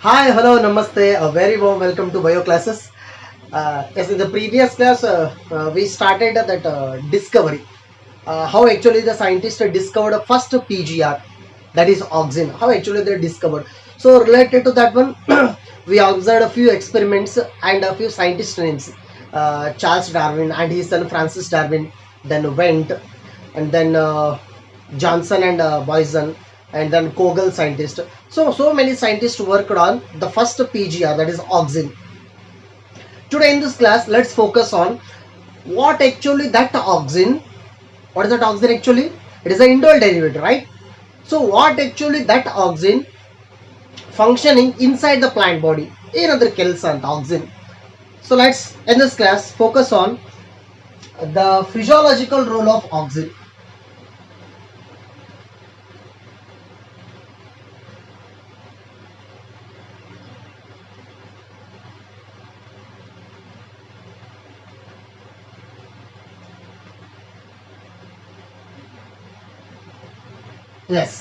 Hi, hello, namaste. A very warm welcome to bio classes. Yes, in the previous class, we started that discovery. How actually the scientists discovered the first PGR, that is oxygen. How actually they discovered. So related to that one, we observed a few experiments and a few scientist names. Charles Darwin and his son Francis Darwin, then Went, and then Johnson and Boyson, and then Kogel scientist. So many scientists worked on the first PGR, that is oxygen. Today in this class, let's focus on what actually that oxygen. What is that oxygen actually? It is an indole derivative, right? So what actually that oxygen functioning inside the plant body? Another ಕೆಲಸ ಅಂತ oxygen. So let's in this class focus on the physiological role of oxygen. Yes,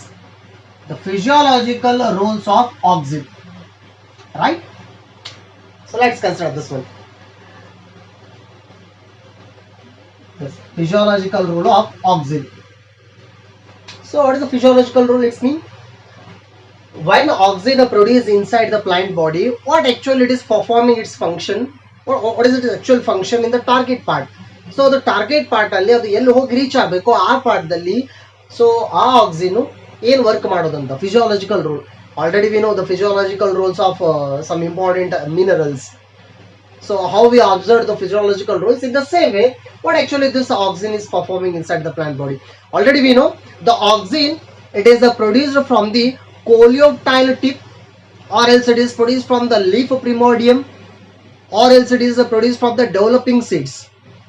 the physiological roles of oxygen, right? So let's consider this one. Yes, physiological role of oxygen. So what is the physiological role? It's mean when oxygen are produced inside the plant body, what actually it is performing its function, what is its actual function in the target part. So the target part ಅಲ್ಲಿ ಅದು ಎಲ್ಲಿ ಹೋಗಿ reach ಆಗಬೇಕು ಆ ಪಾರ್ಟ್ದಲ್ಲಿ so ಆ auxin ಏನು work ಮಾಡೋದಂತ physiological role. Already we know the physiological roles of some important minerals. So how we observe the physiological roles in the same way what actually this oxygen is performing inside the plant body. Already we know the oxygen, it is produced from the coleoptile tip, or else it is produced from the leaf primordium, or else it is produced from the developing seeds.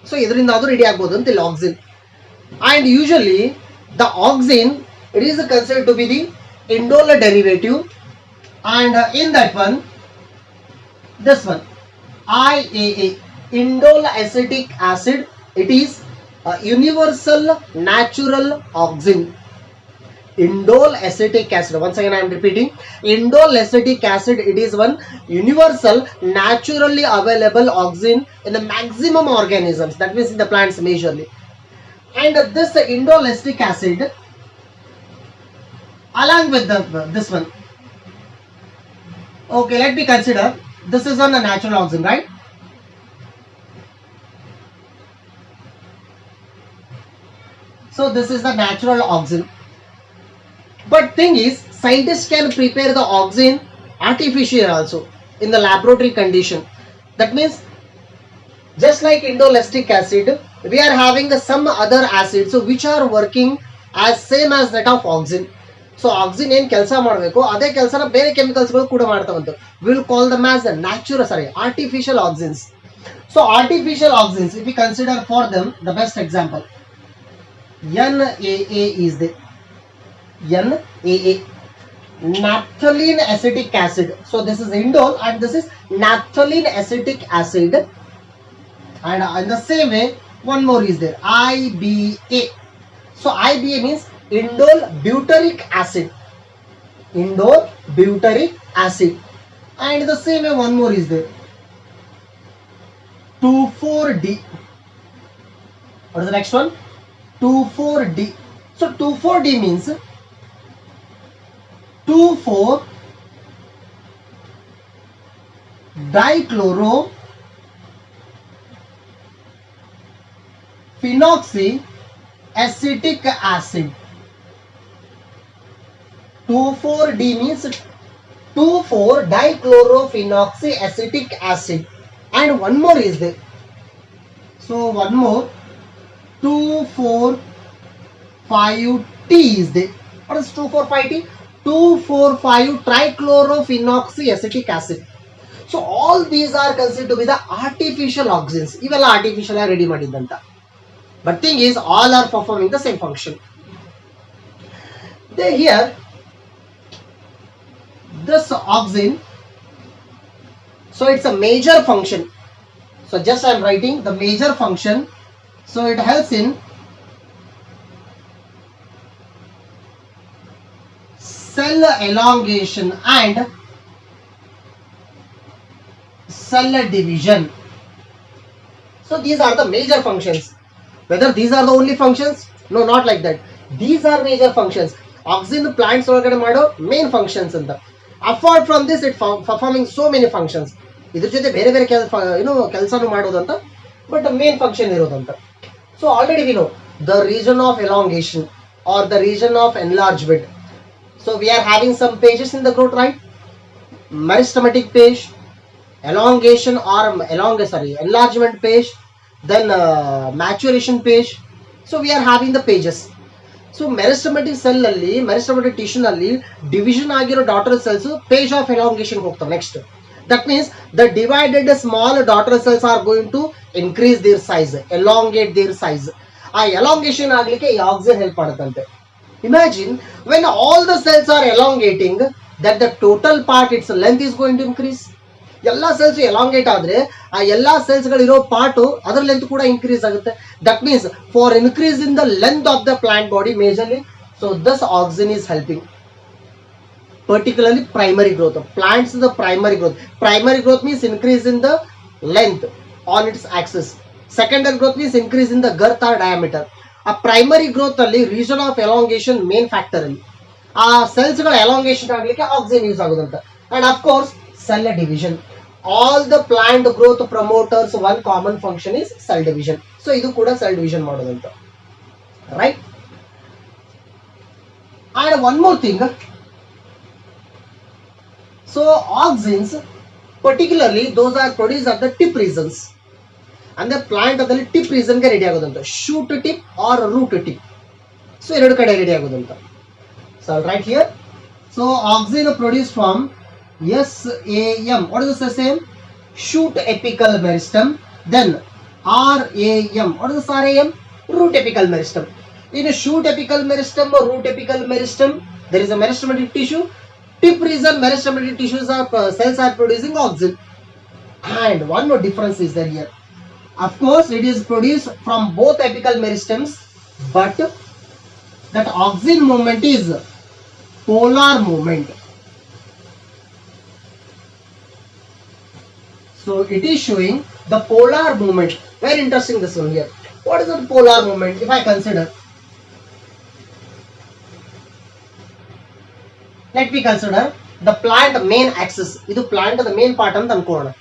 So ಇದರಿಂದ ಅದು ready ಆಗ್ಬೋದು ಅಂತ ಇಲ್ಲಿ oxygen. And usually the oxygen, it is considered to be the indole derivative, and in that one, this one IAA, indole acetic acid, it is a universal natural oxygen. Indole acetic acid, once again I am repeating, indole acetic acid, it is one universal naturally available oxygen in the maximum organisms, that means in the plants majorly. And this indole acetic acid along with this one, okay, let me consider this is on a natural oxygen, right? So this is the natural oxygen. But thing is, scientists can prepare the oxygen artificial also in the laboratory condition. That means just like indole acetic acid, we are having some other acids which are working as same as that of oxygen. So oxygen ಏನು ಕೆಲಸ ಮಾಡಬೇಕು ಅದೇ ಕೆಲಸನ ಬೇರೆ ಕೆಮಿಕಲ್ಸ್ಗಳು ಕೂಡ ಮಾಡ್ತಾವಂತ. We will call them as artificial oxygens. So artificial oxygens, if we consider for them, the best example NAA is the NAA, naphthalene acetic acid. So this is indole and this is naphthalene acetic acid. And in the same way, one more is there, IBA. So IBA means indole butyric acid. Indole butyric acid. And the same way, one more is there, 2,4-D. What is the next one? 2,4-D. So 2,4-D means 2,4-dichloro phenoxy acetic acid. 2,4-D means 2,4-dichlorophenoxy acetic acid. And one more is there. So one more, 2,4,5-T is there. What is 2,4,5-T? 2,4,5-trichlorophenolic acetic acid. So all these are considered to be the artificial oxygens. Even artificial are ready madidanta. But thing is, all are performing the same function. They here, this oxygen, so it's a major function. So just I am writing the major function. So it helps in cell elongation and cell division. So these are the major functions. Whether these are the only functions? No, not like that. These are major functions. Auxin plants ಒಳಗಡೆ ಮಾಡೋ main functions ಅಂತ. Apart from this, it performing so many functions. ಇದ್ರ ಜೊತೆ ಬೇರೆ ಬೇರೆ ಕೆಲಸನೂ ಮಾಡೋದಂತ, but the main function ಇರೋದಂತ. So already we know the region of elongation or the region of enlargement. So we are having some pages in the growth, right? Meristematic page, elongation or enlargement page, then maturation page. So we are having the pages. So meristematic cell alli, meristematic tissue alli division agiro daughter cells page of elongation hogtave next. That means the divided small daughter cells are going to increase their size, elongate their size. ಆ elongation ಆಗ್ಲಿಕ್ಕೆ ಈ auxin help ಮಾಡುತ್ತಂತೆ. Imagine when all the cells are elongating, that the total part its length is going to increase. ಎಲ್ಲ cells elongate ಆದ್ರೆ ಆ ಎಲ್ಲಾ cells ಗಳಿರೋ part ಅದರ length ಕೂಡ increase ಆಗುತ್ತೆ. That means for increase in the length of the plant body majorly, so this auxin is helping particularly primary growth of plants. The primary growth means increase in the length on its axis. Secondary growth means increase in the girth or diameter. A primary growth alli region of elongation main factor alli ಆ cells ಗಳ elongation ಆಗ್ಲಿಕ್ಕೆ auxin use ಆಗೋದಂತ. And of course cell division. All the plant growth promoters one common function is cell division. So ಇದು ಕೂಡ cell division ಮಾಡೋದಂತ, right? And one more thing, so auxins particularly those are produced at the tip regions, and the plant adalli tip region ge ready agodanta, shoot tip or root tip. So ಎರಡು ಕಡೆ ready agodanta. So I'll write here. So auxin produced from SAM. What is the SAM? Shoot apical meristem. Then RAM. What is the RAM? Root apical meristem. In a shoot apical meristem or root apical meristem, there is a meristematic tissue. Tip region meristematic tissues are cells are producing auxin. And one more difference is there here. Of course, it is produced from both apical meristems, but that auxin movement is polar movement. So it is showing the polar movement. Very interesting this one here. What is the polar movement? If I consider, let me consider the plant main axis. Idu plant the main part anta ankoona.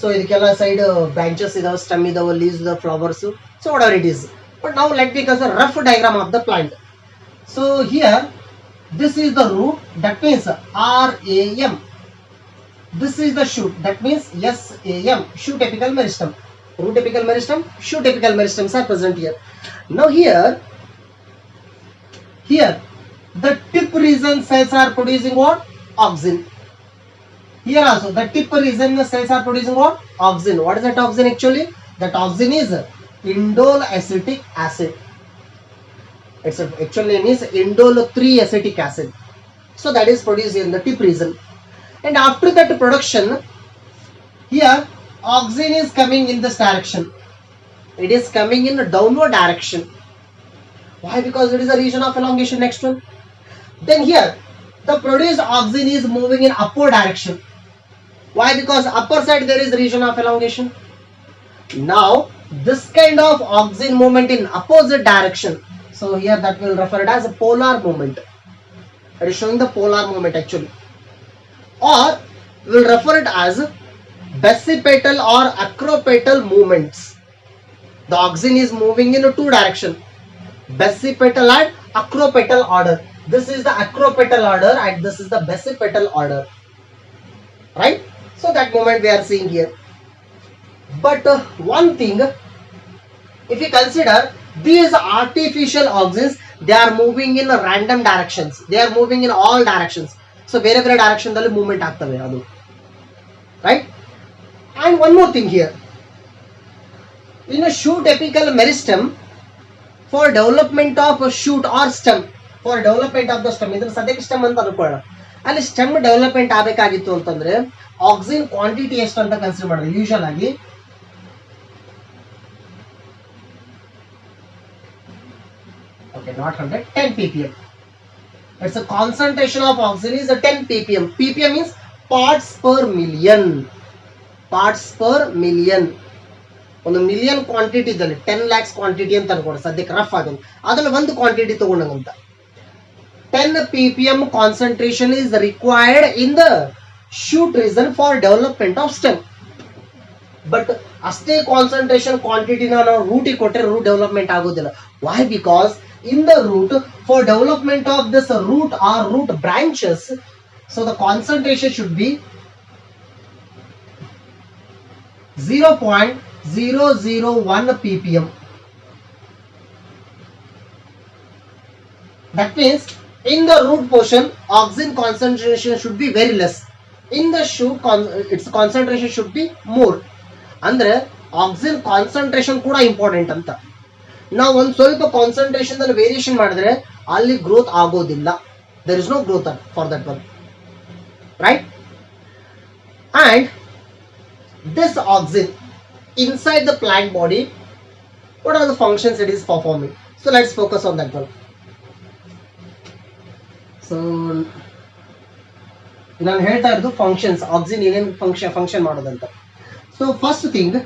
So idikella side branches idava, stem idava, leaves idava, flowers, so whatever it is. But now let me consider rough diagram of the plant. So here this is the root, that means RAM. This is the shoot, that means SAM, shoot apical meristem. Root apical meristem, shoot apical meristems are present here. Now here the tip region cells are producing what? Auxin. Here also the tip region cells are producing what? Auxin. What is that auxin actually? That auxin is indole acetic acid. Its actual name is indole 3 acetic acid. So that is produced in the tip region. And after that production, here auxin is coming in this direction. It is coming in a downward direction. Why? Because it is a region of elongation. Next one. Then here the produced auxin is moving in upward direction. Why? Because upper side there is region of elongation. Now this kind of auxin movement in opposite direction, so here that will refer it as a polar movement. It is showing the polar movement actually, or will refer it as basipetal or acropetal movements. The auxin is moving in two direction, basipetal and acropetal order. This is the acropetal order and this is the basipetal order, right? So that movement we are seeing here. But one thing, if you consider these artificial auxins, they are moving in random directions. They are moving in all directions. So ಬೇರೆ ಬೇರೆ direction ದಲ್ಲಿ movement ಆಗ್ತವೆ ಅದು, right? And one more thing here, in a shoot apical meristem, for development of a shoot or stem, for development of the stem, ಇದನ್ನ ಸದ್ಯಕ್ಕೆ stem ಅಂತ ಅನ್ಕೊಳ್ಳೋಣ. ಅಲ್ಲಿ stem development ಆಗಬೇಕಾಗಿತ್ತು ಅಂತಂದ್ರೆ ಆಕ್ಸಿನ್ ಕ್ವಾಂಟಿಟಿ ಎಷ್ಟು ಅಂತ ಕನ್ಸಿಡರ್ ಮಾಡಿದ್ರೆ ಯೂಶುವಲ್ ಆಗಿ not 100, 10 ppm. It's a concentration of auxin is a 10 ppm. ppm means parts per million. Parts per million. ಒಂದು ಮಿಲಿಯನ್ ಕ್ವಾಂಟಿಟಿ ಇದ್ದಲ್ಲಿ 10 lakhs ಕ್ವಾಂಟಿಟಿ ಅಂತ ಅನ್ಕೊಡಿ ಸದ್ಯಕ್ಕೆ ರಫ್ ಆಗಿ, ಅದ್ರಲ್ಲಿ ಒಂದು ಕ್ವಾಂಟಿಟಿ ತಗೊಂಡಂತ 10 ppm concentration is required in the shoot region for development of stem. But ಅಷ್ಟೇ concentration ಕ್ವಾಂಟಿಟಿನ ನಾವು ರೂಟಿಗೆ ಕೊಟ್ಟರೆ ರೂಟ್ ಡೆವಲಪ್ಮೆಂಟ್ ಆಗೋದಿಲ್ಲ. Why? Because in the root for development of this root are root branches, so the concentration should be 0.001 ppm. That means in the root portion oxygen concentration should be very less. In the shoot its concentration should be more. ಅಂದ್ರೆ oxygen concentration ಕೂಡ important ಅಂತ. ನಾವು ಒಂದು ಸ್ವಲ್ಪ concentration ಅಲ್ಲಿ variation ಮಾಡಿದ್ರೆ ಅಲ್ಲಿ growth ಆಗೋದಿಲ್ಲ. There is no growth for that one, right? And this oxygen inside the plant body, what are the functions it is performing? So let's focus on that one. So ನಾನು ಹೇಳ್ತಾ ಇರೋದು functions, oxygen ಏನೇನು function ಮಾಡೋದಂತ. So first thing,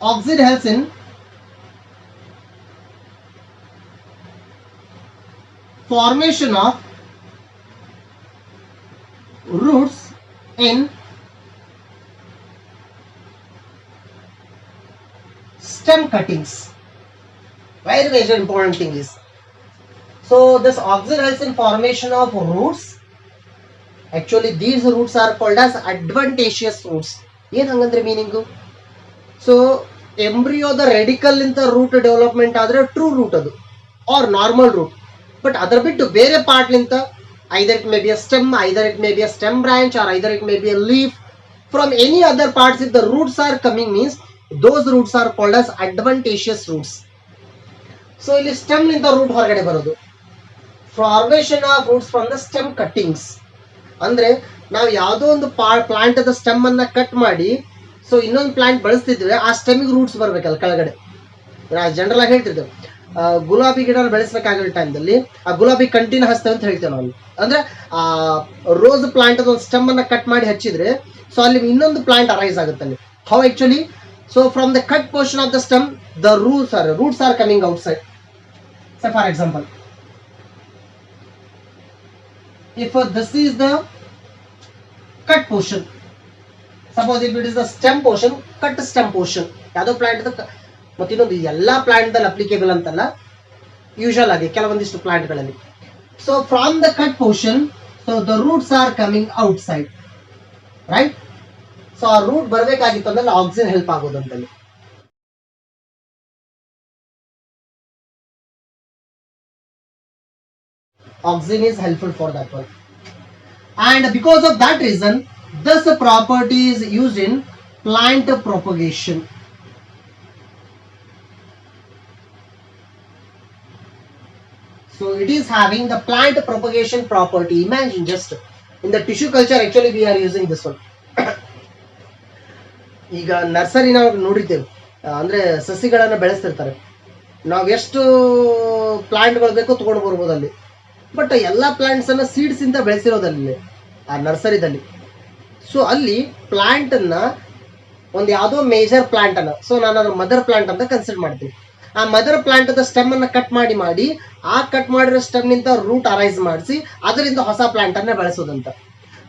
oxygen helps in formation of roots in stem cuttings. Very major important thing is, so this oxygen helps in formation of roots. Actually these roots are called as adventitious roots. ಏನು ಹಂಗಂದ್ರೆ meaning? So ಎಂಬ್ರಿಯೋದ radicle ಇಂದ root development ಆದ್ರೆ true root ಅದು or normal root. But ಅದರ ಬಿಟ್ಟು ಬೇರೆ part ಲಿಂತ either it may be a stem, either it may be a stem branch, or either it may be a leaf. From any other parts if the roots are coming means those roots are called as adventitious roots. So ಇಲ್ಲಿ stem ನಿಂದ root ಹೊರಗಡೆ ಬರೋದು. Formation of roots from the stem cuttings ಅಂದ್ರೆ ನಾವು ಯಾವುದೋ ಒಂದು plant ಅದ stem ಅನ್ನ ಕಟ್ ಮಾಡಿ ಸೊ ಇನ್ನೊಂದು ಪ್ಲಾಂಟ್ ಬಳಸ್ತಿದ್ವಿ, ಆ ಸ್ಟೆಮಿಗೆ ರೂಟ್ಸ್ ಬರ್ಬೇಕಲ್ಲ ಕೆಳಗಡೆ. ಜನರಲ್ ಆಗಿ ಹೇಳ್ತಿದ್ದೇವೆ, ಗುಲಾಬಿ ಗಿಡ ಬೆಳೆಸಬೇಕಾಗಿರೋ ಟೈಮ್ದಲ್ಲಿ ಆ ಗುಲಾಬಿ ಕಂಟಿನ್ಯೂ ಹಚ್ತೇವೆ ಅಂತ ಹೇಳ್ತೇವೆ ನಾವು. ಅಂದ್ರೆ ಆ ರೋಸ್ ಪ್ಲಾಂಟ್ ಅದ ಒಂದು ಸ್ಟೆಮ್ ಅನ್ನ ಕಟ್ ಮಾಡಿ ಹಚ್ಚಿದ್ರೆ ಸೊ ಅಲ್ಲಿ ಇನ್ನೊಂದು ಪ್ಲಾಂಟ್ ಅರೈಸ್ ಆಗುತ್ತೆ ಅಲ್ಲಿ. How actually? So from the cut portion of the stem, the roots are coming outside. So for example, if this is the cut portion, suppose if it is the stem portion, cut stem portion. ಯಾವುದೋ plant ಮತ್ತೆ ಇನ್ನೊಂದು ಎಲ್ಲ ಪ್ಲಾಂಟ್ದಲ್ಲಿ applicable ಅಂತಲ್ಲ, usual ಆಗಿ ಕೆಲವೊಂದಿಷ್ಟು ಪ್ಲಾಂಟ್ಗಳಲ್ಲಿ. So from the cut portion, so the roots are coming outside, right? So ಆ ರೂಟ್ ಬರಬೇಕಾಗಿತ್ತು ಅಂದ್ರೆ ಆಕ್ಸಿಜನ್ ಹೆಲ್ಪ್ ಆಗೋದು ಅಂತಲ್ಲಿ. Oxygen is helpful for that one, and because of that reason this property is used in plant propagation. So it is having the plant propagation property. Imagine just in the tissue culture actually we are using this one. ಈಗ nursery ನಾವು ನೋಡಿರ್ತೇವೆ, ಅಂದ್ರೆ ಸಸಿಗಳನ್ನು ಬೆಳೆಸ್ತಿರ್ತಾರೆ. ನಾವು ಎಷ್ಟು ಪ್ಲಾಂಟ್ಗಳು ಬೇಕೋ ತಗೊಂಡು ಬರ್ಬೋದು ಅಲ್ಲಿ. ಬಟ್ ಎಲ್ಲ ಪ್ಲಾಂಟ್ಸ್ ಅನ್ನ ಸೀಡ್ಸ್ ಇಂದ ಬೆಳೆಸಿರೋದಲ್ಲಿ ಆ ನರ್ಸರಿದಲ್ಲಿ. ಸೊ ಅಲ್ಲಿ ಪ್ಲಾಂಟ್ ಅನ್ನ ಒಂದು ಯಾವುದೋ ಮೇಜರ್ ಪ್ಲಾಂಟ್ ಅನ್ನ, ಸೊ ನಾನು ಅದನ್ನ ಮದರ್ ಪ್ಲಾಂಟ್ ಅಂತ ಕನ್ಸಿಡರ್ ಮಾಡ್ತೀನಿ. ಆ ಮದರ್ ಪ್ಲಾಂಟ್ ಅದ ಸ್ಟೆಮ್ ಅನ್ನ ಕಟ್ ಮಾಡಿ ಆ ಕಟ್ ಮಾಡಿರೋ ಸ್ಟೆಮ್ ನಿಂದ ರೂಟ್ ಅರೈಸ್ ಮಾಡಿಸಿ ಅದರಿಂದ ಹೊಸ ಪ್ಲಾಂಟ್ ಅನ್ನ ಬೆಳೆಸೋದಂತ.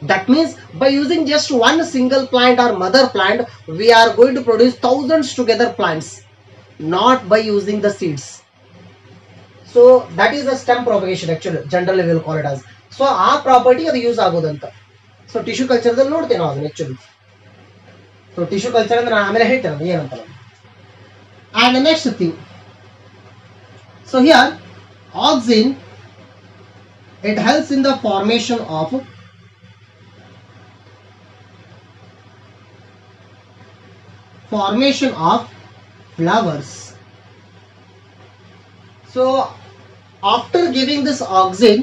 That means by using just one single plant or mother plant, we are going to produce thousands together plants, not by using the seeds. So that is the stem propagation actually, generally we will call it as. So ಆ property ಅದು use ಆಗೋದಂತ. So tissue ಕಲ್ಚರ್ದಲ್ಲಿ ನೋಡ್ತೇವೆ ನಾವು ಅದನ್ನ actually. So tissue culture ಅಂದ್ರೆ ನಾನು ಆಮೇಲೆ ಹೇಳ್ತೇನೆ ಅದು ಏನಂತ. And the next thing, so here oxygen, it helps in the formation of flowers. So after giving this oxygen,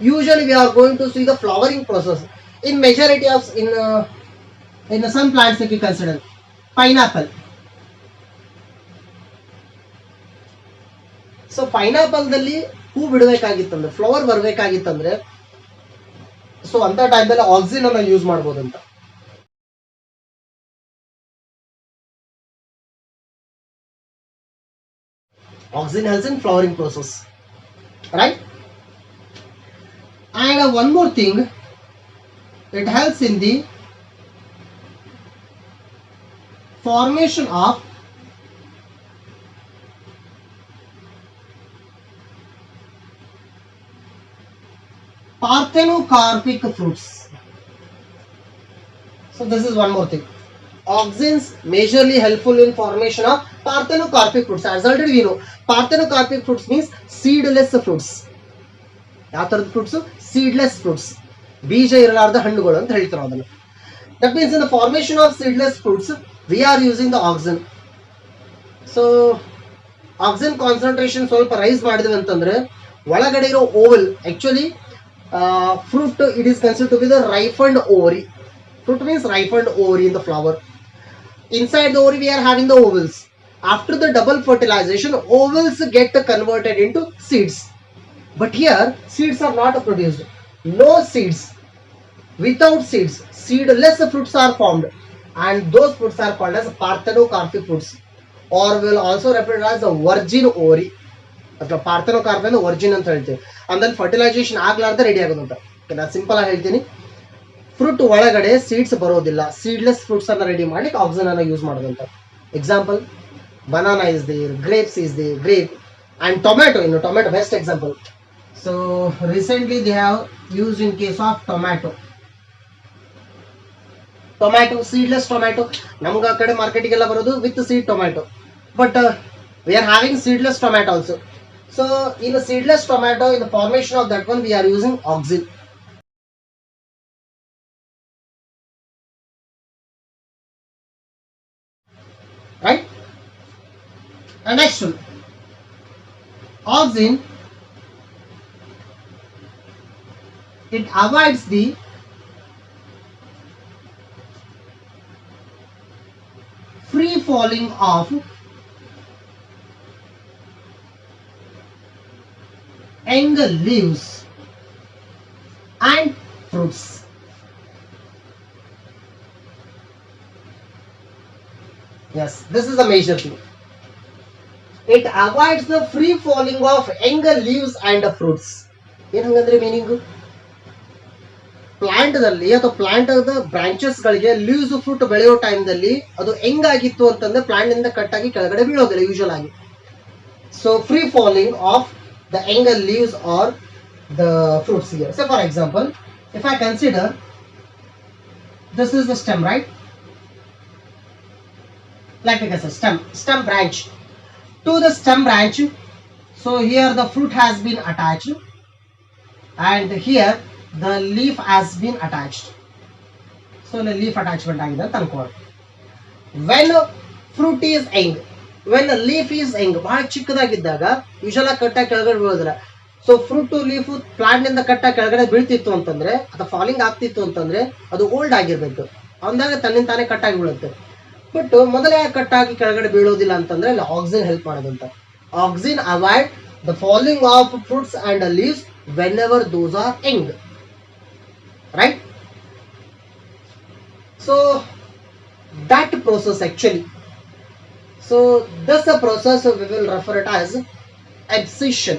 usually we are going to see the flowering process in majority of in some plants. If you consider pineapple, so pineapple dalli who ಬಿಡಬೇಕಾಗಿತ್ತಂದ್ರೆ, flower ಬರಬೇಕಾಗಿತ್ತಂದ್ರೆ so ಅಂತ ಟೈಮಲ್ಲಿ oxygen ಅನ್ನ use ಮಾಡ್ಬೋದಂತ. Auxin helps in flowering process, right? And one more thing, it helps in the formation of parthenocarpic fruits. So this is one more thing. Auxins majorly helpful in formation of parthenocarpic fruits. As already we know, parthenocarpic fruits means seedless fruits. ಯಾವ ತರದ fruits? Seedless fruits, ಬೀಜ ಇರಲಾರದ ಹಣ್ಣುಗಳು ಅಂತ ಹೇಳ್ತಾರೆ ಅದನ್ನು. That means in the formation of seedless fruits we are using the auxin. So auxin concentration ಸ್ವಲ್ಪ rice ಮಾಡಿದ್ವಿ ಅಂತಂದ್ರೆ ಒಳಗಡೆ ಇರೋ Oval, actually fruit, it is considered to be the ripened ovary. Fruit means ripened ovary in the flower. Inside the ovary we are having the ovals. After the double fertilization, ovals get converted into seeds. But here seeds are not produced. No seeds. Without seeds, seedless fruits are formed, and those fruits are called as parthenocarpic fruits, or will also referred as the virgin ovary. ಅಥವಾ ಪಾರ್ಥೆನೋಕಾರ್ಪ್ ಅಂದ್ರೆ Virgin ಅಂತ ಹೇಳ್ತೀವಿ. ಅಂದ್ರೆ fertilisation ಆಗ್ಲಾರ್ದ ready ಆಗೋದಂತ. ನಾನು simple ಆಗಿ ಹೇಳ್ತೀನಿ, fruit ಒಳಗಡೆ seeds ಬರೋದಿಲ್ಲ, ಸೀಡ್ಲೆಸ್ ಫ್ರೂಟ್ಸ್ ಅನ್ನ ರೆಡಿ ಮಾಡ್ಲಿಕ್ಕೆ ಆಕ್ಸಿನ್ ಅನ್ನ ಯೂಸ್ ಮಾಡೋದಂತ. Example, banana is there, grapes is there, grape and tomato. ಇನ್ನು tomato best example. So recently they have used in case of tomato. Tomato, seedless tomato. ನಮ್ಗೆ ಆ ಕಡೆ ಮಾರ್ಕೆಟಿಗೆಲ್ಲ ಬರೋದು with seed tomato, but we are having seedless tomato also. So in the seedless tomato, in the formation of that one, we are using auxin. Right? And next one, auxin, it avoids the free falling of young leaves and fruits. Yes, this is the major thing. It avoids the free falling of young leaves and fruits. ಏನು ಹಂಗಂದ್ರೆ meaning? ಪ್ಲಾಂಟ್ದಲ್ಲಿ ಅಥವಾ plant branches ಗಳಿಗೆ leaves fruit ಬೆಳೆಯೋ ಟೈಮ್ದಲ್ಲಿ ಅದು ಹೆಂಗಾಗಿತ್ತು ಅಂತಂದ್ರೆ plant ಇಂದ cut ಆಗಿ ಕೆಳಗಡೆ ಬೀಳೋದಿಲ್ಲ ಯೂಶುವಲ್ ಆಗಿ. So free falling of the younger leaves or the fruits here. So for example, if I consider this is the stem, right? Like I said, stem branch. To the stem branch, so here the fruit has been attached, and here the leaf has been attached. So the leaf attachment agide anta ankoಳಿ. When fruit is young, when a leaf is young, ಬಹಳ ಚಿಕ್ಕದಾಗಿದ್ದಾಗ usual ಆಗಿ ಕಟ್ಟಾಗಿ ಕೆಳಗಡೆ ಬೀಳೋದಿಲ್ಲ. So fruit leaf plant ನಿಂದ ಕಟ್ಟಾಗಿ ಕೆಳಗಡೆ ಬೀಳ್ತಿತ್ತು ಅಂತಂದ್ರೆ ಅಥವಾ falling ಆಗ್ತಿತ್ತು ಅಂತಂದ್ರೆ ಅದು ಓಲ್ಡ್ ಆಗಿರ್ಬೇಕು, ಅಂದಾಗ ತನ್ನಿಂದ ತಾನೇ ಕಟ್ಟಾಗಿ ಬೀಳುತ್ತೆ. ಬಟ್ ಮೊದಲೇ ಕಟ್ಟಾಗಿ ಕೆಳಗಡೆ ಬೀಳೋದಿಲ್ಲ ಅಂತಂದ್ರೆ ಅಲ್ಲಿ ಆಕ್ಸಿನ್ ಹೆಲ್ಪ್ ಮಾಡೋದಂತ. Auxin avoid the falling of fruits and leaves when ever those are Young, right? So that process actually. So this the process we will refer it as abscission.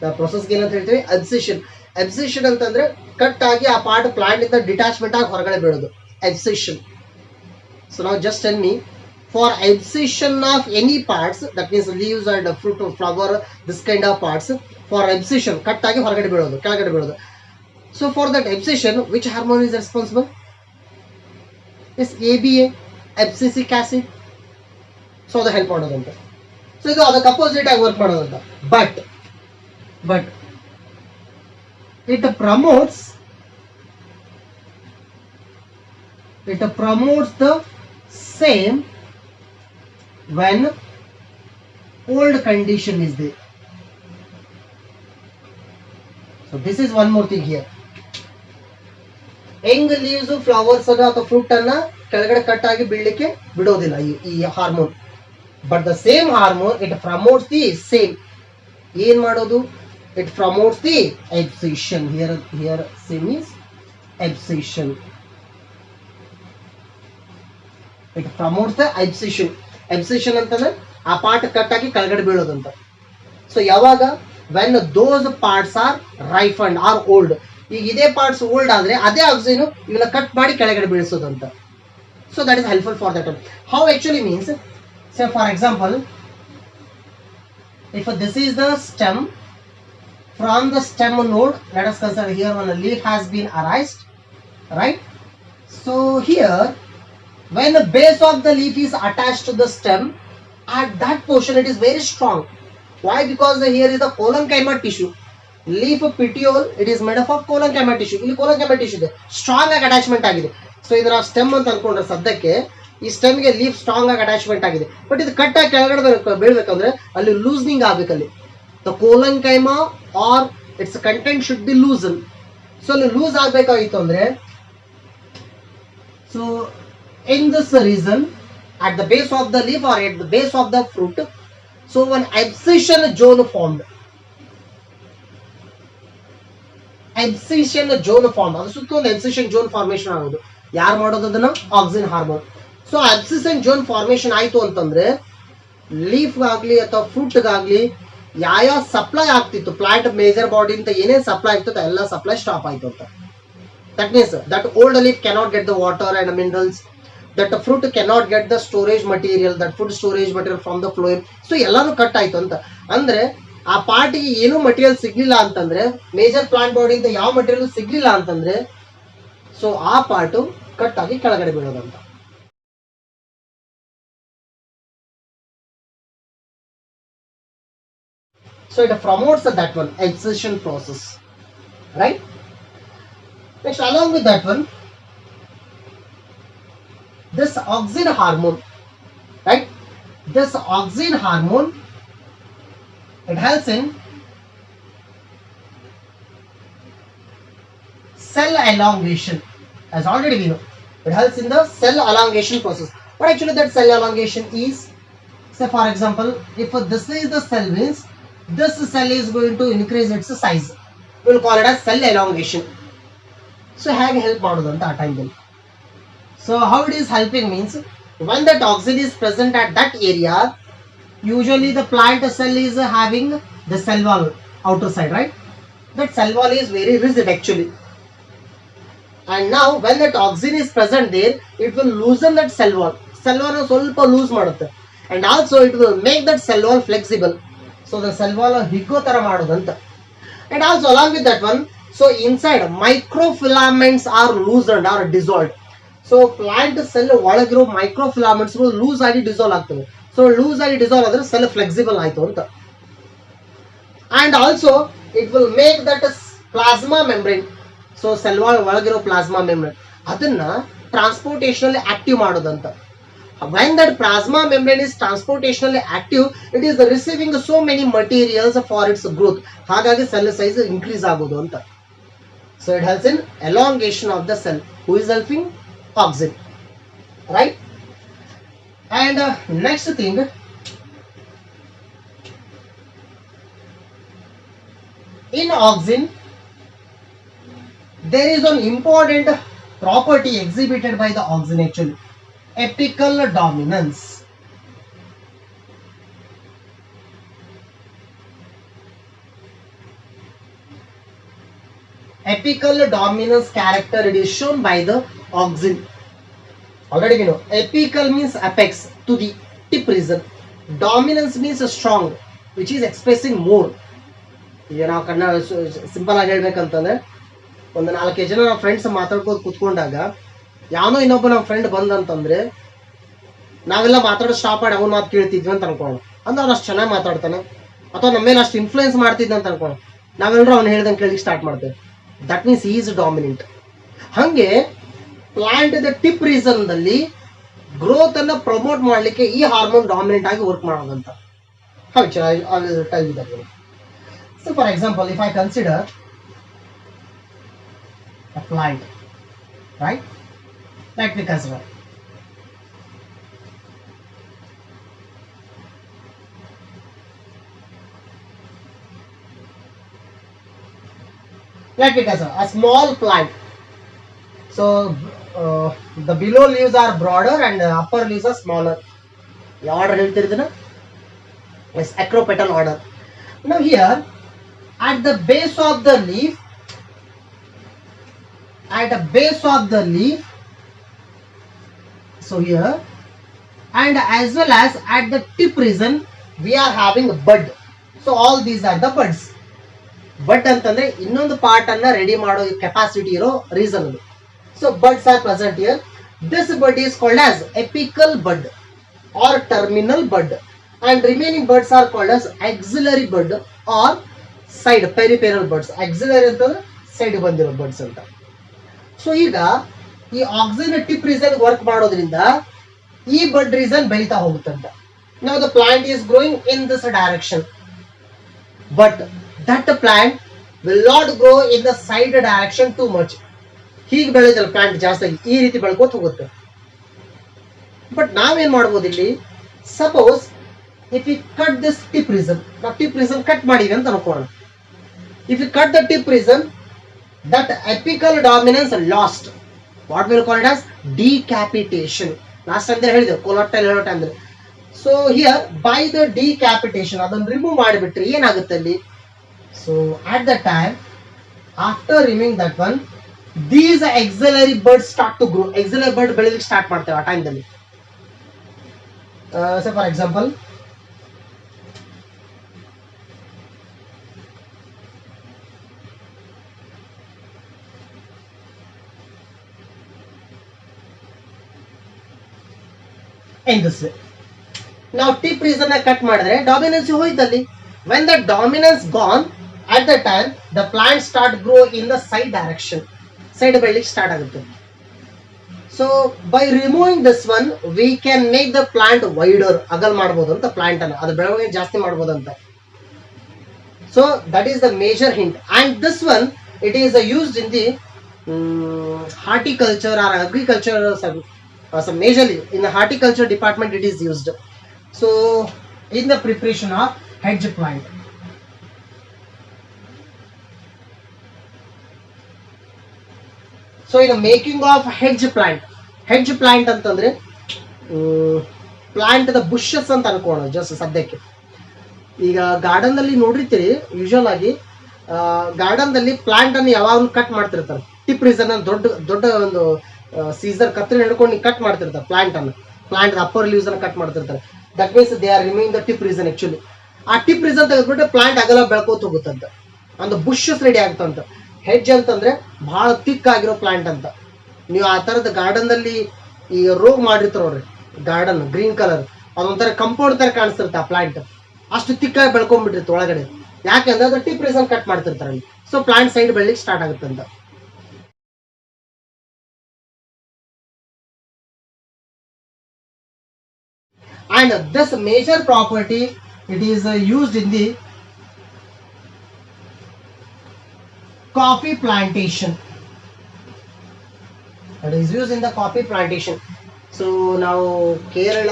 The process ಏನಂತ ಹೇಳ್ತೀವಿ? abscission. abscission ಅಂತಂದ್ರೆ cut ಆಗಿ ಆ part plant ಇಂದ detachment ಆಗಿ ಹೊರಗಡೆ ಬೀಳೋದು, abscission. So now just tell me, for abscission of any parts, that means leaves and fruit or flower, this kind of parts, for abscission cut ಆಗಿ ಹೊರಗಡೆ ಬೀಳೋದು, ಕೆಳಗಡೆ ಬೀಳೋದು. So for that abscission, which hormone is responsible? Is ABA, abscisic acid. So ಅದು help ಮಾಡೋದಂತ. So ಇದು ಅದಕ್ಕೆ opposite ಆಗಿ ವರ್ಕ್ ಮಾಡೋದಂತ. But it promotes the same when old condition is there. So this is one more thing here. Young leaves, flowers ಅನ್ನ ಅಥವಾ fruit ಅನ್ನ ಕೆಳಗಡೆ ಕಟ್ ಆಗಿ ಬೀಳಲಿಕ್ಕೆ ಬಿಡೋದಿಲ್ಲ ಈ hormone. But the same hormone, it promotes the same. ಏನ್ ಮಾಡೋದು? It promotes the abscission. Here same is abscission. It promotes the abscission. Abscission ಅಂತಂದ್ರೆ ಆ ಪಾರ್ಟ್ ಕಟ್ ಆಗಿ ಕೆಳಗಡೆ ಬೀಳೋದಂತ. ಸೊ ಯಾವಾಗ when those parts are ripened are old, ಈಗ ಇದೇ ಪಾರ್ಟ್ಸ್ ಓಲ್ಡ್ ಆದ್ರೆ ಅದೇ ಆಕ್ಸಿಜನ್ ಇವನ್ನ ಕಟ್ ಮಾಡಿ ಕೆಳಗಡೆ ಬೀಳಿಸೋದಂತ. So that is helpful for that. How actually means, say for example, if this is the stem, from the stem node, let us consider here when a leaf has been arised, right? So here when the base of the leaf is attached to the stem, at that portion it is very strong. Why? Because here is the collenchyma tissue. Leaf petiole, it is made up of collenchyma tissue. ಇಲ್ಲಿ collenchyma tissue ಇದೆ, strong ಆಗಿ attachment ಆಗಿದೆ. So ಇದರ stem ಅಂತ ಅನ್ಕೊಂಡ್ರೆ ಸದ್ಯಕ್ಕೆ ಈ ಸ್ಟೆಮ್ಗೆ ಲೀಫ್ ಸ್ಟ್ರಾಂಗ್ ಆಗಿ ಅಟ್ಯಾಚ್ಮೆಂಟ್ ಆಗಿದೆ. ಬಟ್ ಇದು ಕಟ್ ಆಗಿ ಕೆಳಗಡೆ ಬೀಳ್ಬೇಕಂದ್ರೆ ಅಲ್ಲಿ ಲೂಸ್ನಿಂಗ್ ಆಗ್ಬೇಕಲ್ಲಿ. The collenchyma or its content should be loosen. So ಅಲ್ಲಿ ಲೂಸ್ ಆಗ್ಬೇಕಾಗಿತ್ತು ಅಂದ್ರೆ, so in this reason at the base of the leaf or at the base of the fruit, so one abscission zone formed. Abscission zone formed, ಅದು ಸುತ್ತ ಒಂದು abscission zone formation ಆಗೋದು. ಯಾರು ಮಾಡೋದು ಅದನ್ನ? Auxin hormone. So abscission zone formation ಆಯ್ತು ಅಂತಂದ್ರೆ leaf ಆಗಲಿ ಅಥವಾ ಫ್ರೂಟ್ ಗಾಗ್ಲಿ ಯಾವ ಸಪ್ಲೈ ಆಗ್ತಿತ್ತು ಪ್ಲಾಂಟ್ ಮೇಜರ್ ಬಾಡಿ ಅಂತ ಏನೇನು ಸಪ್ಲೈ ಆಗ್ತಿತ್ತು ಎಲ್ಲ ಸಪ್ಲೈ ಸ್ಟಾಪ್ ಆಯ್ತು ಅಂತ. That means that old leaf cannot get the water and the minerals, that the fruit cannot get the storage material, that food storage material from the phloem. So ಎಲ್ಲಾನು cut ಆಯ್ತು ಅಂತ ಅಂದ್ರೆ ಆ ಪಾರ್ಟಿಗೆ ಏನು material ಸಿಗ್ಲಿಲ್ಲ ಅಂತಂದ್ರೆ, ಮೇಜರ್ ಪ್ಲಾಂಟ್ ಬಾಡಿ ಇಂದ ಯಾವ ಮಟೀರಿಯಲ್ ಸಿಗ್ಲಿಲ್ಲ ಅಂತಂದ್ರೆ, ಸೊ ಆ ಪಾರ್ಟ್ ಕಟ್ ಆಗಿ ಕೆಳಗಡೆ ಬೀಳೋದಂತ. So it promotes that one abscission process, right? Next, along with that one, this auxin hormone, right? This auxin hormone, it helps in cell elongation. As already we know, it helps in the cell elongation process. What actually that cell elongation is? Say for example, if this is the cell, means this cell is going to increase its size. We will call it as cell elongation. So ಹೇಗೆ help ಮಾಡೋದು ಅಂತ ಆ ಟೈಮಲ್ಲಿ. So how it is helping means, when that auxin is present at that area, usually the plant cell is having the cell wall outer side, right? That cell wall is very rigid actually, and now when that auxin is present there, it will loosen that cell wall. Cell wall ಸ್ವಲ್ಪ loose ಮಾಡುತ್ತೆ, and also it will make that cell wall flexible. So the cell wall ಹಿಗ್ಗೋ ತರ ಮಾಡೋದಂತ. And also along with that one, so inside microfilaments are loosened or dissolved. So plant cell ಒಳಗಿರೋ microfilaments loose ಆಗಿ dissolve ಆಗ್ತವೆ. So loose ಆಗಿ dissolve ಆದ್ರೆ cell flexible ಆಯ್ತು ಅಂತ. And also it will make that plasma membrane. So cell ಒಳಗಿರೋ plasma membrane ಅದನ್ನ ಟ್ರಾನ್ಸ್ಪೋರ್ಟೇಷನಲ್ಲಿ ಆಕ್ಟಿವ್ ಮಾಡೋದಂತ. When that plasma membrane is transportationally active, it is receiving so many materials for its growth. ಹಾಗಾಗಿ cell size increase ಆಗೋದು ಅಂತ. So it helps in elongation of the cell. Who is helping? Auxin, right? And next thing, in auxin there is an important property exhibited by the auxin actually, apical dominance. Apical dominance character, it is shown by the auxin. Already we know apical means apex, to the tip region. Dominance means strong, which is expressing more. ಈಗ ನಾವು Kannada simple ಆಗಿ ಹೇಳ್ಬೇಕಂತಂದ್ರೆ, ಒಂದು 4 ಜನ ನಮ್ಮ friends ಮಾತಾಡ್ಕೋದು ಕೂತ್ಕೊಂಡಾಗ ಯಾವನೋ ಇನ್ನೊಬ್ಬ ನಮ್ಮ friend ಬಂದಂತಂದ್ರೆ ನಾವೆಲ್ಲ ಮಾತಾಡೋ ಸ್ಟಾಪ್ ಮಾಡಿ ಅವ್ನ ಮಾತು ಕೇಳ್ತಿದ್ವಿ ಅಂತ ಅನ್ಕೊಳ್ಳೋಣ. ಅಂದ್ರೆ ಅವ್ನು ಅಷ್ಟು ಚೆನ್ನಾಗಿ ಮಾತಾಡ್ತಾನೆ ಅಥವಾ ನಮ್ಮ ಮೇಲೆ ಅಷ್ಟು ಇನ್ಫ್ಲೂಯೆನ್ಸ್ ಮಾಡ್ತಿದ್ದ ಅಂತ ಅನ್ಕೊಳ್ಳೋಣ. ನಾವೆಲ್ಲರೂ ಅವ್ನು ಹೇಳ್ದಂಗೆ ಕೇಳಿಕ್ಕೆ ಸ್ಟಾರ್ಟ್ ಮಾಡ್ತೇವೆ. That means is dominant. ಹಾಗೆ ಪ್ಲಾಂಟ್ ಟಿಪ್ ರೀಸನ್ ದಲ್ಲಿ ಗ್ರೋತ್ ಅನ್ನ ಪ್ರಮೋಟ್ ಮಾಡಲಿಕ್ಕೆ ಈ ಹಾರ್ಮೋನ್ ಡಾಮಿನೆಂಟ್ ಆಗಿ ವರ್ಕ್ ಮಾಡೋದಂತ. So for example, if I consider a plant, right? Let me consider. Let me consider a small plant. So the below leaves are broader and the upper leaves are smaller. ಯಾವ order ಹೇಳ್ತಿರ್ತೀನ? Yes, acropetal order. Now here, at the base of the leaf, at the base of the leaf, so here, and as well as at the tip region, we are having a bud. So all these are the buds. ಬಡ್ ಅಂತಂದ್ರೆ ಇನ್ನೊಂದು part ಅನ್ನ ready ಮಾಡೋ capacity ಇರೋ reason ಅದು. So buds are present here. This bud is called as apical bud or terminal bud, and remaining buds are called as axillary bud or side peripheral buds. Axillary ಅಂತಂದ್ರೆ side ಬಂದಿರೋ buds ಅಂತ. So ಈಗ ಈ auxin tip reason work ಮಾಡೋದ್ರಿಂದ ಈ ಬಡ್ reason ಬೆಳೀತಾ ಹೋಗುತ್ತಂತ. Now the plant is growing in this direction, but that plant will not grow in the side direction too much. ಹೀಗೆ ಬೆಳೆದಲ್ಲ ಪ್ಲಾಂಟ್ ಜಾಸ್ತಿಯಾಗಿ ಈ ರೀತಿ ಬೆಳ್ಕೋತ ಹೋಗುತ್ತೆ. ಬಟ್ ನಾವೇನ್ ಮಾಡ್ಬೋದು ಇಲ್ಲಿ, suppose if you cut this tip reason, ನಾವು ಟಿಪ್ ರೀಸನ್ ಕಟ್ ಮಾಡಿವಿ ಅಂತ ಅನ್ಕೋಣ. If you cut the tip reason, that apical dominance lost, what will call it as decapitation. Last time ಹೇಳಿದೆ ಕೊಲಾಟೈಲ್ ಹೇಳೋ time. So here by the decapitation ಅದನ್ನು remove ಮಾಡಿಬಿಟ್ರೆ ಏನಾಗುತ್ತೆ ಅಲ್ಲಿ. So at the time after removing that one, these axillary bud start to grow. Axillary bud ಬೆಳೆಯಲಿಕ್ಕೆ start ಮಾಡ್ತೇವೆ ಆ ಟೈಮ್ದಲ್ಲಿ. So for example, in this way. Now tip reason cut ಮಾಡಿದ್ರೆ dominance ಹೋಯ್ತಲ್ಲಿ. When the dominance gone, at the time the plant start grow in the side direction. Side ಬೆಳಿಲಿಕ್ಕೆ start ಆಗುತ್ತೆ. So by removing this one, we can make the plant wider. ಅಗಲ್ ಮಾಡಬಹುದು ಅಂತ plant ಅನ್ನು, ಅದು ಬೆಳವಣಿಗೆ ಜಾಸ್ತಿ ಮಾಡಬಹುದು ಅಂತ. So that is the major hint. And this one, it is used in the horticulture or agriculture. So majorly in the horticulture department it is used. So in the preparation of hedge plant. So in the making of hedge plant ಅಂತಂದ್ರೆ plant the bushes ಅಂತ ಅನ್ಕೋಣ just ಸದ್ಯಕ್ಕೆ. ಈಗ garden ನಲ್ಲಿ ನೋಡಿರ್ತೀರಿ, usual ಆಗಿ garden ದಲ್ಲಿ plant ಅನ್ನು ಯಾವಾಗಲೂ cut ಮಾಡ್ತಿರ್ತಾರೆ. ಟಿಪ್ ರೀಸನ್ ದೊಡ್ಡ ದೊಡ್ಡ ಒಂದು ಸೀಸರ್ ಕತ್ರಿ ಹಿಡ್ಕೊಂಡು ಕಟ್ ಮಾಡ್ತಿರ್ತಾರೆ ಪ್ಲಾಂಟ್ ಅನ್ನು, ಪ್ಲಾಂಟ್ ಅಪ್ಪರ್ ಲೀವ್ಸ್ ಅನ್ನು ಕಟ್ ಮಾಡ್ತಿರ್ತಾರೆ. That means they are removing the tip reason. Actually ಆ ಟಿಪ್ ರೀಸನ್ ತೆಗೆದ್ಬಿಟ್ಟು ಪ್ಲಾಂಟ್ ಅಗಲ ಬೆಳ್ಕೋತ ಹೋಗುತ್ತಂತ, ಒಂದು ಬುಷಸ್ ರೆಡಿ ಆಗ್ತಂತ. ಹೆಡ್ಜ್ ಅಂತಂದ್ರೆ ಬಹಳ ತಿಕ್ ಆಗಿರೋ ಪ್ಲಾಂಟ್ ಅಂತ. ನೀವು ಆ ತರದ ಗಾರ್ಡನ್ ನಲ್ಲಿ ಈ ರೋಗ್ ಮಾಡಿರ್ತಾರ ನೋಡ್ರಿ, ಗಾರ್ಡನ್ ಗ್ರೀನ್ ಕಲರ್, ಅದೊಂಥರ ಕಂಪೌಂಡ್ ತರ ಕಾಣಿಸ್ತಿರ್ತ ಆ ಪ್ಲಾಂಟ್. ಅಷ್ಟು ತಿಕ್ಕಾಗಿ ಬೆಳ್ಕೊಂಡ್ಬಿಟ್ಟಿರ್ತ ಒಳಗಡೆ. ಯಾಕೆಂದ್ರೆ ಅದು ಟಿಪ್ ರೀಸನ್ ಕಟ್ ಮಾಡ್ತಿರ್ತಾರೆ. ಸೊ ಪ್ಲಾಂಟ್ ಸೈಡ್ ಬೆಳಿಲಿಕ್ಕೆ start ಆಗುತ್ತಂತ. And this major property, it is used in the coffee plantation. It is used in the coffee plantation. So ನಾವು ಕೇರಳ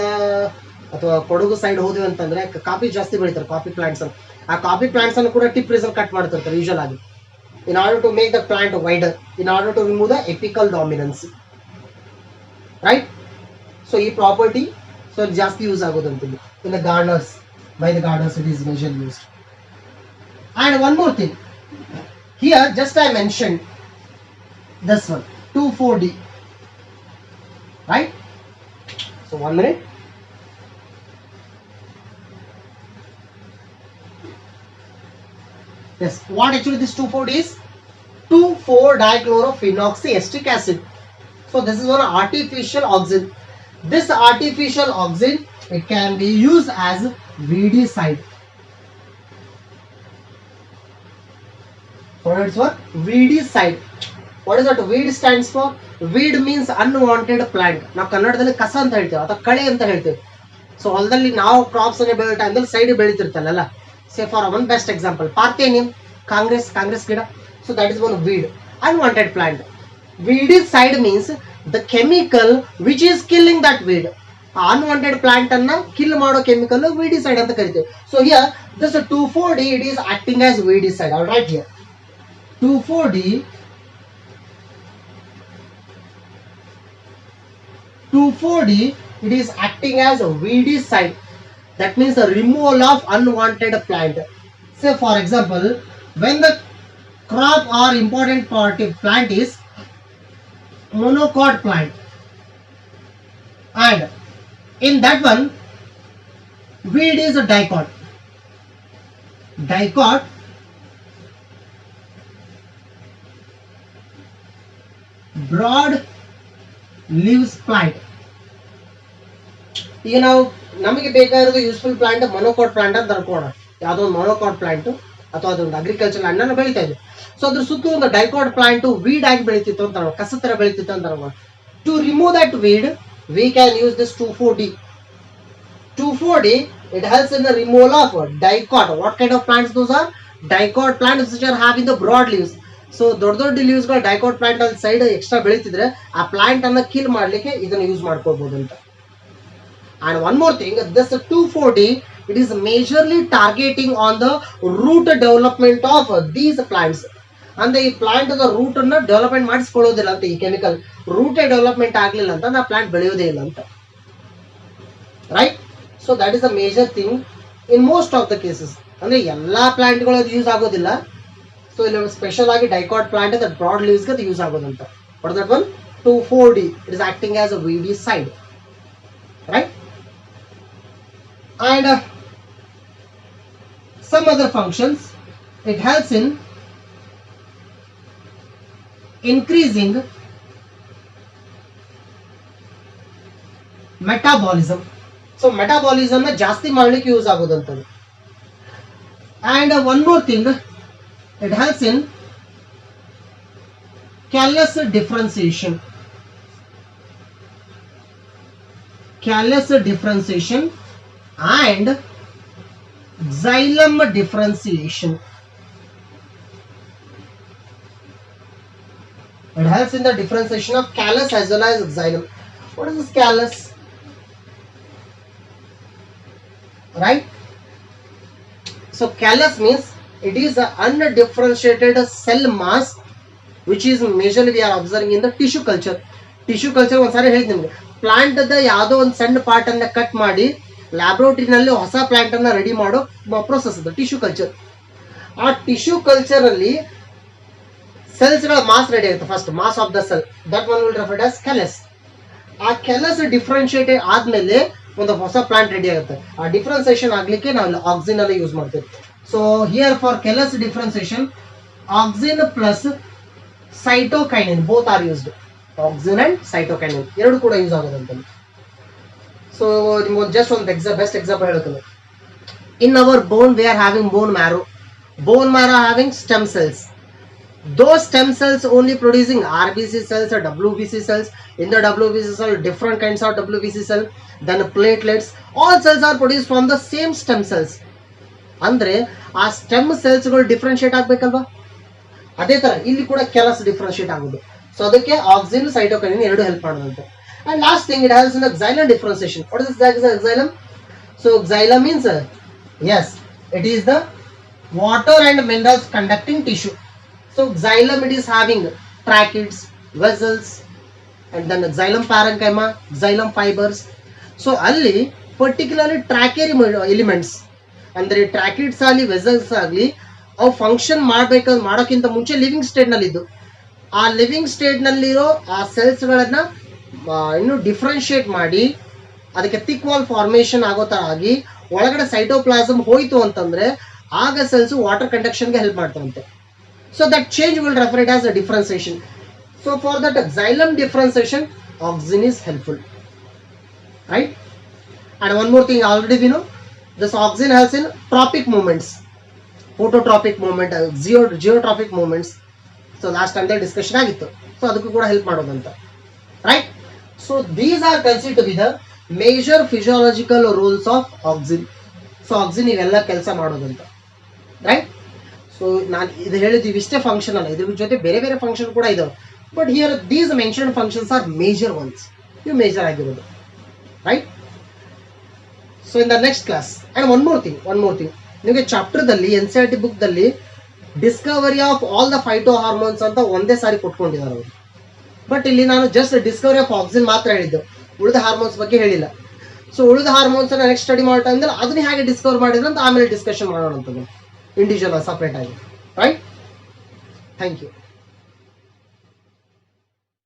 ಅಥವಾ ಕೊಡಗು ಸೈಡ್ ಹೋದ್ವಿ ಅಂತಂದ್ರೆ ಕಾಫಿ ಜಾಸ್ತಿ ಬೆಳಿತಾರೆ, ಕಾಫಿ ಪ್ಲಾಂಟ್ಸ್ ಅನ್ನು. ಆ ಕಾಫಿ ಪ್ಲಾಂಟ್ಸ್ ಅನ್ನು ಕೂಡ ಟಿಪ್ ರೀಸನ್ ಕಟ್ ಮಾಡ್ತಿರ್ತಾರೆ ಯೂಶುವಲ್ ಆಗಿ, in order to make the plant wider, in order to remove the apical dominance, right? So ಈ ಪ್ರಾಪರ್ಟಿ ಸೊ ಜಾಸ್ತಿ use ಆಗೋದಂತೀನಿ in the gardeners, by the gardeners it is majorly used. And one more thing here, just I mentioned this one 2,4-D, right? So 1 minute. Yes, what actually this 2,4-D is? 2,4-dichlorophenoxyesteric acid. So this is one artificial oxide. This artificial oxide, it can be used as weedicide. So it's what? Weedicide. What is that weed stands for? Weed means unwanted plant. ನಾವು ಕನ್ನಡದಲ್ಲಿ ಕಸ ಅಂತ ಹೇಳ್ತೇವೆ ಅಥವಾ ಕಳೆ ಅಂತ ಹೇಳ್ತೇವೆ. So ಹೊಲದಲ್ಲಿ ನಾವು ಕ್ರಾಪ್ಸ್ ಅನ್ನು ಬೆಳೆಯೋ ಟೈಮಲ್ಲಿ ಸೈಡ್ ಬೆಳೀತಿರ್ತಲ್ಲ. Say for one best example parthenium, congress ಗಿಡ. So that is one weed, unwanted plant. Weedicide means the chemical which is killing that weed. Unwanted plant ಅನ್ನ ಕಿಲ್ ಮಾಡೋ ಕೆಮಿಕಲ್ weedicide ಅಂತ ಕರಿತೇವೆ. So here this 2,4-D, it is acting as weedicide. All right, here 2,4-D, 2,4-D, it is acting as a weedicide. That means the removal of unwanted plant. Say for example, when the crop or important part of plant is monocot plant, and in that one weed is a dicot. Dicot broad leaves plant. ಈಗ ನಾವು ನಮಗೆ ಬೇಕಾಗಿರೋದು useful plant monocot plant ಅಂತ ಅನ್ಕೋಣ. ಯಾವುದೋ ಒಂದು monocot plant ಅಥವಾ ಅದೊಂದು agriculture land ಅನ್ನು ಬೆಳೀತಾ ಇದೆ. ಸೊ ಅದ್ರ ಸುತ್ತ ಒಂದು ಡೈಕಾಟ್ ಪ್ಲಾಂಟ್ ವೀಡ್ ಆಗಿ ಬೆಳೀತಿತ್ತು ಅಂತ ನಾವು, ಕಸ ತರ ಬೆಳೀತಿತ್ತು ಅಂತ ನಾವು. To remove that weed we can use this 2,4-D. 2,4-D, it helps in the removal of dicot. What kind of plants those are? Dicot plants which are having the broad leaves. So ದೊಡ್ಡ leaves ಗಳು dicot plant ಅಲ್ಲಿ side extra ಬೆಳೀತಿದ್ರೆ ಆ plant ಅನ್ನ kill ಮಾಡ್ಲಿಕ್ಕೆ ಇದನ್ನ use ಮಾಡ್ಕೋಬಹುದು ಅಂತ. And one more thing, this 2,4-D, it is majorly targeting on the root development of these plants. ಅಂದ್ರೆ ಈ ಪ್ಲಾಂಟ್ ರೂಟ್ ಅನ್ನ ಡೆವಲಪ್ಮೆಂಟ್ ಮಾಡಿಸ್ಕೊಳ್ಳೋದಿಲ್ಲ ಅಂತ, ಈ ಕೆಮಿಕಲ್ ರೂಟ್ ಡೆವಲಪ್ಮೆಂಟ್ ಆಗ್ಲಿಲ್ಲ ಅಂತ ಆ ಪ್ಲಾಂಟ್ ಬೆಳೆಯೋದೇ ಇಲ್ಲ ಅಂತ, right? So that is a major thing in most of the cases. ಅಂದ್ರೆ ಎಲ್ಲಾ ಪ್ಲಾಂಟ್ಗಳು ಅದು ಯೂಸ್ ಆಗೋದಿಲ್ಲ. ಸೊ ಇಲ್ಲಿ ಸ್ಪೆಷಲ್ ಆಗಿ dicot plant that broad leaves ಗೆ ಯೂಸ್ ಆಗೋದಂತ. But that one 2,4-D, it is acting as a weedicide, right? And some other functions, it helps in increasing metabolism. So metabolism na ಜಾಸ್ತಿ ಮಾಡ್ಲಿಕ್ಕೆ use ಆಗೋದಂತದ್ದು. And one more thing, it helps in callus differentiation. Callus differentiation and xylem differentiation. It helps in the differentiation of callus as well as xylem. What is this callus? Right? So callus means it is an undifferentiated cell mass which is majorly we are observing in the tissue culture. Tissue culture ಒಂದ್ಸಾರಿ ಹೇಳಿದ್ ನಿಮ್ಗೆ, plant the ಯಾವುದೋ ಒಂದು ಸಣ್ಣ part ಅನ್ನ cut ಮಾಡಿ ಲ್ಯಾಬ್ರೋಟರಿನಲ್ಲಿ ಹೊಸ plant ಅನ್ನ ರೆಡಿ ಮಾಡೋ ಪ್ರೊಸೆಸ್ ಅದು ಟಿಶ್ಯೂ ಕಲ್ಚರ್. ಆ ಟಿಶ್ಯೂ ಕಲ್ಚರ್ ಅಲ್ಲಿ ಸೆಲ್ಸ್ ಗಳ ಮಾಸ್ ರೆಡಿ ಆಗುತ್ತೆ. First mass of the cell, that one will referred as callus. ಆ ಕ್ಯಾಲಸ್ ಡಿಫ್ರೆನ್ಶಿಯೇಟ್ ಆದ್ಮೇಲೆ ಒಂದು ಹೊಸ ಪ್ಲಾಂಟ್ ರೆಡಿ ಆಗುತ್ತೆ. ಆ ಡಿಫ್ರೆನ್ಸಿಯೇಷನ್ ಆಗ್ಲಿಕ್ಕೆ ನಾವು ಆಕ್ಸಿನ್ ಅನ್ನ ಯೂಸ್ ಮಾಡ್ತೇವೆ. So here for callus differentiation auxin plus cytokinin both are used. Auxin and cytokinin ಎರಡು ಕೂಡ ಯೂಸ್ ಆಗೋದಂತ. ಸೊ ನಿಮ್ಗೆ ಜಸ್ಟ್ ಒಂದು ಬೆಸ್ಟ್ ಎಕ್ಸಾಂಪಲ್ ಹೇಳ್ತೀನಿ. In our bone we are having bone marrow. Bone marrow having stem cells. Those stem cells only producing RBC cells or WBC cells. In the WBC cell, different kinds of WBC cell, then platelets. All cells are produced from the same stem cells. ಅಂದ್ರೆ ಆ stem cells ಗಳು differentiate ಆಗ್ಬೇಕಲ್ವಾ, ಅದೇ ತರ ಇಲ್ಲಿ ಕೂಡ ಕೆಲಸ differentiate ಆಗೋದು. So ಅದಕ್ಕೆ ಆಕ್ಸಿನ್ ಸೈಟೋಕೈನಿನ್ ಎರಡು help ಮಾಡೋದಂತೆ. And last thing, it helps in the xylem differentiation. What is this xylem? So xylem means, yes, it is the water and minerals conducting tissue. So xylem, it is having tracheids, vessels, and then xylem parenchyma, xylem fibers. So ಅಲ್ಲಿ particularly tracheic elements ಅಂದ್ರೆ ಟ್ರಾಕಿಡ್ಸ್ ಆಗಲಿ vessels ಆಗಲಿ ಅವು function ಮಾಡೋಕ್ಕಿಂತ ಮುಂಚೆ living state ನಲ್ಲಿ ಇದ್ದು, ಆ ಲಿವಿಂಗ್ ಸ್ಟೇಟ್ ನಲ್ಲಿರೋ ಆ ಸೆಲ್ಸ್ ಗಳನ್ನ ಇನ್ನು ಡಿಫ್ರೆನ್ಶಿಯೇಟ್ ಮಾಡಿ ಅದಕ್ಕೆ ಥಿಕ್ ವಾಲ್ ಫಾರ್ಮೇಶನ್ ಆಗೋ ತರ ಆಗಿ ಒಳಗಡೆ ಸೈಟೋಪ್ಲಾಸಮ್ ಹೋಯ್ತು ಅಂತಂದ್ರೆ ಆಗ ಸೆಲ್ಸ್ ವಾಟರ್ ಕಂಡಕ್ಷನ್ಗೆ ಹೆಲ್ಪ್ ಮಾಡ್ತಾವಂತೆ. So that change will refer it as a differentiation. So for that xylem differentiation, oxygen is helpful, right? And one more thing, already we know this oxygen helps in tropic movements, phototropic movement, geotropic movements. So last time that discussion ಆಗಿತ್ತು. So ಅದಕ್ಕೂ ಕೂಡ help ಮಾಡೋದಂತ, right? So these are considered to be the major physiological roles of oxygen. So auxin ಇವೆಲ್ಲ ಕೆಲಸ ಮಾಡೋದಂತ, right? So ನಾನು ಇದು ಹೇಳಿದ್ವಿ ಇಷ್ಟೇ ಫಂಕ್ಷನ್ ಅಲ್ಲ, ಇದ್ರ ಜೊತೆ ಬೇರೆ ಬೇರೆ ಫಂಕ್ಷನ್ ಕೂಡ ಇದಾವೆ. But here these mention functions are major ones, ಇವು ಮೇಜರ್ ಆಗಿರೋದು, right? So in the next class and one more thing ನಿಮಗೆ ಚಾಪ್ಟರ್ದಲ್ಲಿ NCERT ಬುಕ್ದಲ್ಲಿ discovery of all the phytohormones ಅಂತ ಒಂದೇ ಸಾರಿ ಕೊಟ್ಕೊಂಡಿದ್ದಾರೆ ಅವರು. ಬಟ್ ಇಲ್ಲಿ ನಾನು ಜಸ್ಟ್ ಡಿಸ್ಕವರಿ ಆಫ್ ಆಕ್ಸಿನ್ ಮಾತ್ರ ಹೇಳಿದ್ದು, ಉಳಿದ ಹಾರ್ಮೋನ್ಸ್ ಬಗ್ಗೆ ಹೇಳಿಲ್ಲ. ಸೊ ಉಳಿದ ಹಾರ್ಮೋನ್ಸ್ ನೆಕ್ಸ್ಟ್ ಸ್ಟಡಿ ಮಾಡೋ ಟೈಮ್ದಲ್ಲಿ ಅದನ್ನ ಹೇಗೆ ಡಿಸ್ಕವರ್ ಮಾಡಿದ್ರೆ ಅಂತ ಆಮೇಲೆ ಡಿಸ್ಕಷನ್ ಮಾಡೋಣ ಇಂಡಿವಿಜುವಲ್ ಸಪ್ರೇಟ್ ಆಗಿ. Right, thank you.